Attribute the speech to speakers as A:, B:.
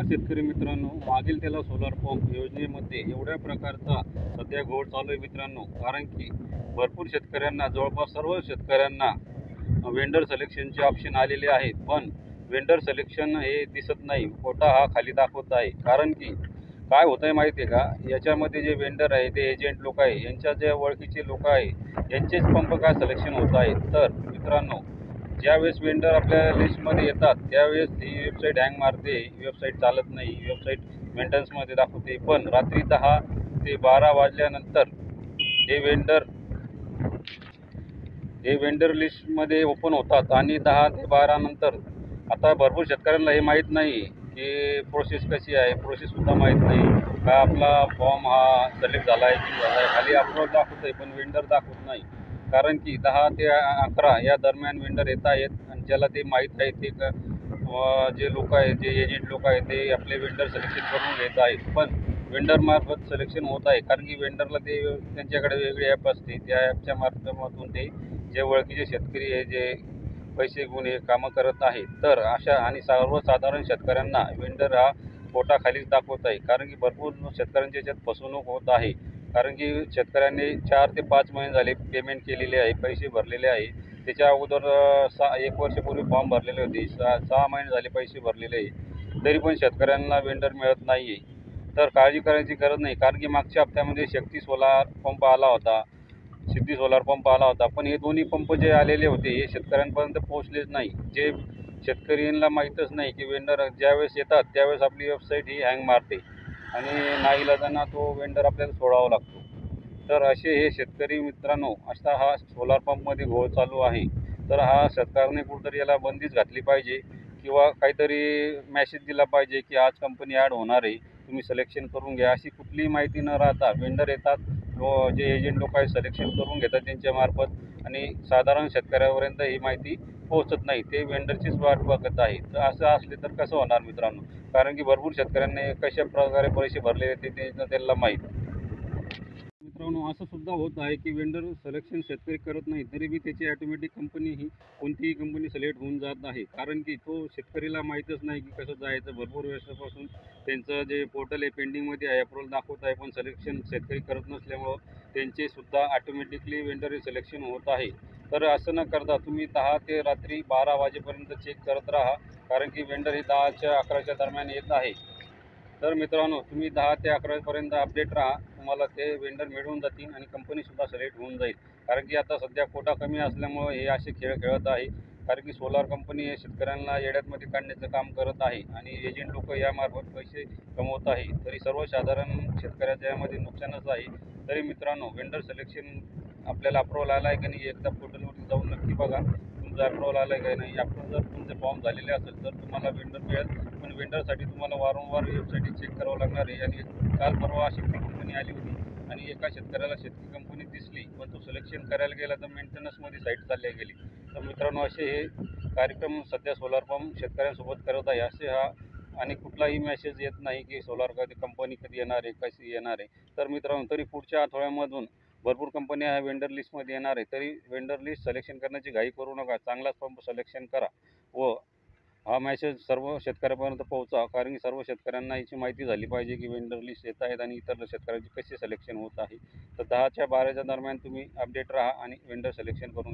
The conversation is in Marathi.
A: नमस्कार शेतकरी मित्रांनो, मागील त्याला सोलार पंप योजनेमध्ये एवढ्या प्रकारचा सध्या घोळ चालू आहे मित्रांनो. कारण की भरपूर शेतकऱ्यांना, जवळपास सर्व शेतकऱ्यांना वेंडर सिलेक्शनचे ऑप्शन आलेले आहेत, पण वेंडर सिलेक्शन हे दिसत नाही, कोटा हा खाली दाखवत आहे. कारण की काय होत आहे माहिती आहे का, याच्यामध्ये जे वेंडर आहे ते एजंट लोक आहे, यांच्या जे ओळखीचे लोक आहे यांचेच पंप काय सिलेक्शन होत आहेत. तर मित्रांनो, ज्यावेळेस वेंडर आपल्या लिस्टमध्ये येतात त्यावेळेस ही वेबसाईट हँग मारते, वेबसाईट चालत नाही, वेबसाईट मेंटेनन्समध्ये दाखवते. पण रात्री 10 ते 12 वाजल्यानंतर हे वेंडर लिस्टमध्ये ओपन होतात आणि 10 ते 12 नंतर आता भरपूर शेतकऱ्यांना हे माहीत नाही की प्रोसेस कशी आहे, प्रोसेससुद्धा माहीत नाही का आपला फॉर्म हा सिलेक्ट झाला आहे की झाला आहे. खाली अप्रूव्हल दाखवत आहे पण वेंडर दाखवत नाही. कारण की 10 ते 11 या दरम्यान वेंडर येत आहेत आणि ज्याला ते माहीत आहे ते जे लोक आहेत, जे एजंट लोक आहेत ते आपले वेंडर सिलेक्शन करून घेत आहेत. पण वेंडरमार्फत सिलेक्शन होत आहे, कारण की वेंडरला ते त्यांच्याकडे वेगळी ॲप असते, त्या ॲपच्या माध्यमातून ते जे ओळखीचे शेतकरी आहे, जे पैसे घेऊन हे कामं करत आहेत. तर अशा आणि सर्वसाधारण शेतकऱ्यांना वेंडर हा कोटा खालीच दाखवत आहे. कारण की भरपूर शेतकऱ्यांच्या याच्यात फसवणूक होत आहे. कारण की शेतकऱ्यांनी 4 ते 5 महिने झाले पेमेंट केलेले आहे, पैसे भरलेले आहे. त्याच्या अगोदर 1 वर्षापूर्वी फॉर्म भरलेले होते, 6 महिने झाले पैसे भरलेले आहे, तरी पण शेतकऱ्यांना वेंडर मिळत नाही आहे. तर काळजी करायची गरज नाही, कारण की मागच्या हप्त्यामध्ये शक्ती सोलार पंप आला होता, सिद्धी सोलार पंप आला होता, पण हे दोन्ही पंप जे आलेले होते हे शेतकऱ्यांपर्यंत पोहोचलेच नाही. जे शेतकऱ्यांना माहीतच नाही की वेंडर ज्यावेळेस येतात त्यावेळेस आपली वेबसाईट ही हँग मारते आणि नाईलाजाने तो वेंडर आपल्याला सोडावा लागतो. तर असे हे शेतकरी मित्रांनो, असा हा सोलार पंपमध्ये घोळ चालू आहे. तर हा सरकारने कुठंतरी याला बंदीच घातली पाहिजे किंवा काहीतरी मॅसेज दिला पाहिजे की आज कंपनी ॲड होणार आहे, तुम्ही सिलेक्शन करून घ्या. अशी कुठलीही माहिती न राहता वेंडर येतात, जे एजंट लोक आहेत सिलेक्शन करून घेतात त्यांच्यामार्फत आणि साधारण शेतकऱ्यापर्यंत ही माहिती पोहोचत नाही, ते वेंडरचीच वाट बघत आहे. तर असं असले तर कसं होणार मित्रांनो, कारण की भरपूर शेतकऱ्यांनी कशा प्रकारे पैसे भरलेले ते त्यांना माहीत. मित्रांनो, असं सुद्धा होत आहे की वेंडर सिलेक्शन शेतकरी करत नाही, तरी बी त्याची ऑटोमॅटिक कंपनी ही कोणतीही कंपनी सिलेक्ट होऊन जात आहे. कारण की तो शेतकरीला माहीतच नाही की कसं जायचं. भरपूर वर्षापासून त्यांचं जे पोर्टल आहे पेंडिंगमध्ये आहे, अप्रूव्हल दाखवत आहे, पण सिलेक्शन शेतकरी करत नसल्यामुळं त्यांचे सुद्धा ऑटोमॅटिकली वेंडर सिलेक्शन होत आहे. तर असं न करता तुम्ही 10 ते रात्री 12 वाजेपर्यंत चेक करत राहा, कारण की वेंडर ही 10च्या 11च्या दरम्यान येत आहे. तर मित्रांनो, तुम्ही 10 ते 11पर्यंत अपडेट राहा, तुम्हाला ते वेंडर मिळून जातील आणि कंपनीसुद्धा सिलेक्ट होऊन जाईल. कारण की आता सध्या कोटा कमी असल्यामुळं हे असे खेळ खेळत आहे. कारण की सोलार कंपनी हे शेतकऱ्यांना येड्यातमध्ये काढण्याचं काम करत आहे आणि एजंट लोक यामार्फत पैसे कमवत आहे. तरी सर्वसाधारण शेतकऱ्याच्या यामध्ये नुकसानच आहे. तरी मित्रांनो, वेंडर सिलेक्शन आपल्याला अप्रूव्हल आला आहे की नाही, एकदा पोर्टलवरती जाऊन नक्की बघा तुमचा अप्रूव्हल आला आहे की नाही. अप्रूव्हल जर तुमचे फॉर्म झालेले असेल तर तुम्हाला वेंडर मिळेल, पण वेंडरसाठी तुम्हाला वारंवार वेबसाईट चेक करावं लागणार आहे. आणि काल परवा शेतकी कंपनी आली होती आणि एका शेतकऱ्याला शेतकी कंपनी दिसली, पण तो सिलेक्शन करायला गेला तर मेंटेनन्समध्ये साईट चालली गेली. तर मित्रांनो, असे हे कार्यक्रम सध्या सोलार पंप शेतकऱ्यांसोबत करत आहे. असे हा आणि कुठलाही मेसेज येत नाही की सोलार कंपनी कधी येणार आहे, कशी येणार आहे. तर मित्रांनो, तरी पुढच्या आठवड्यामधून भरपूर कंपन्या वेंडर लिस्टमध्ये येणार आहे. तरी वेंडर लिस्ट सिलेक्शन करण्याची घाई करू नका, चांगलाच पंप सिलेक्शन करा व हा मेसेज सर्व शेतकऱ्यापर्यंत पोहोचा. कारण की सर्व शेतकऱ्यांना याची माहिती झाली पाहिजे की वेंडर लिस्ट येत आहेत आणि इतर शेतकऱ्यांचे कसे सिलेक्शन होत आहे. तर 10च्या 12च्या दरम्यान तुम्ही अपडेट राहा आणि वेंडर सिलेक्शन करून